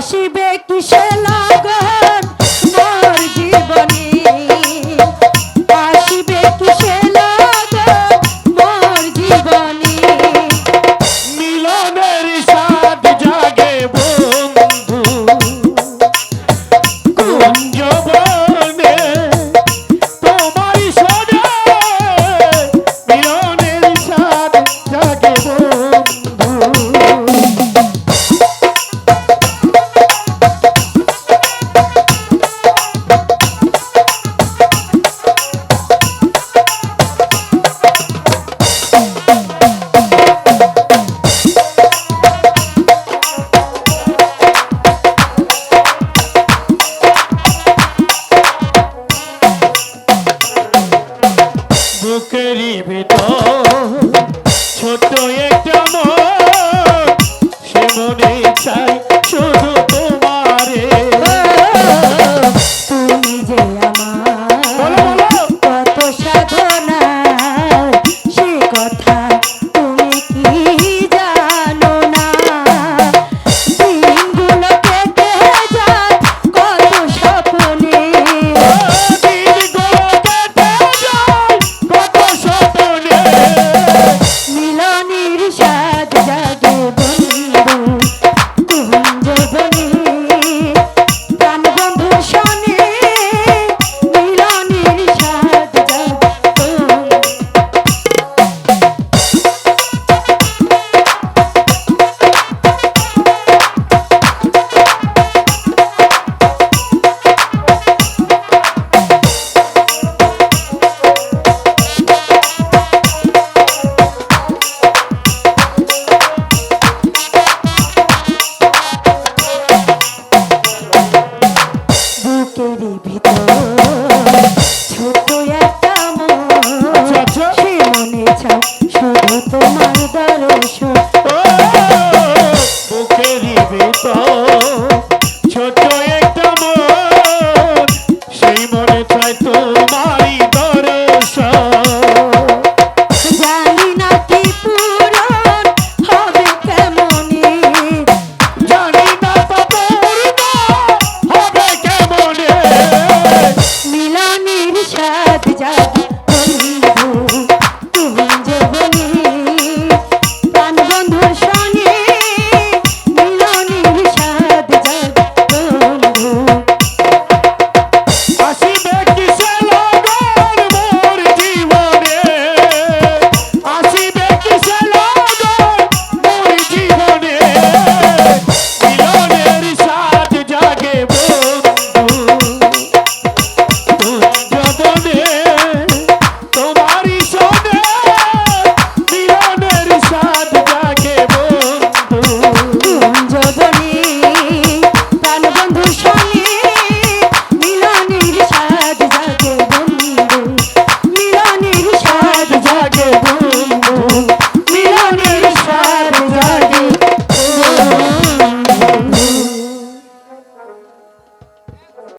আসিবে কিসে লাগন মোর জীবনে, আসিবে কিসে লাগন মোর জীবনে। মিলনের সাথ জাগে বন্ধু কোন যৌবনে, তোমার সনে মিলনের সাথ জাগে বন্ধু। বুকেরই ভিতর ছোট একটা মন, সে মনে চাই শুধু তোমারে। তুমি যে আমার কত সাধনা, সে কথা তুমি কি জানো না। দিনগুলো কেটে যায় কত স্বপ্নে, মিলনের সাথ জাগে বন্ধু কোন যৌবনে, প্রাণ বন্ধু শোনে মিলনের সাথ জাগে। বুকেরই ভিতর ছোট একটা মন, সে মনে চায় শুধু তোমার দর্শন। বুকেরই ভিতর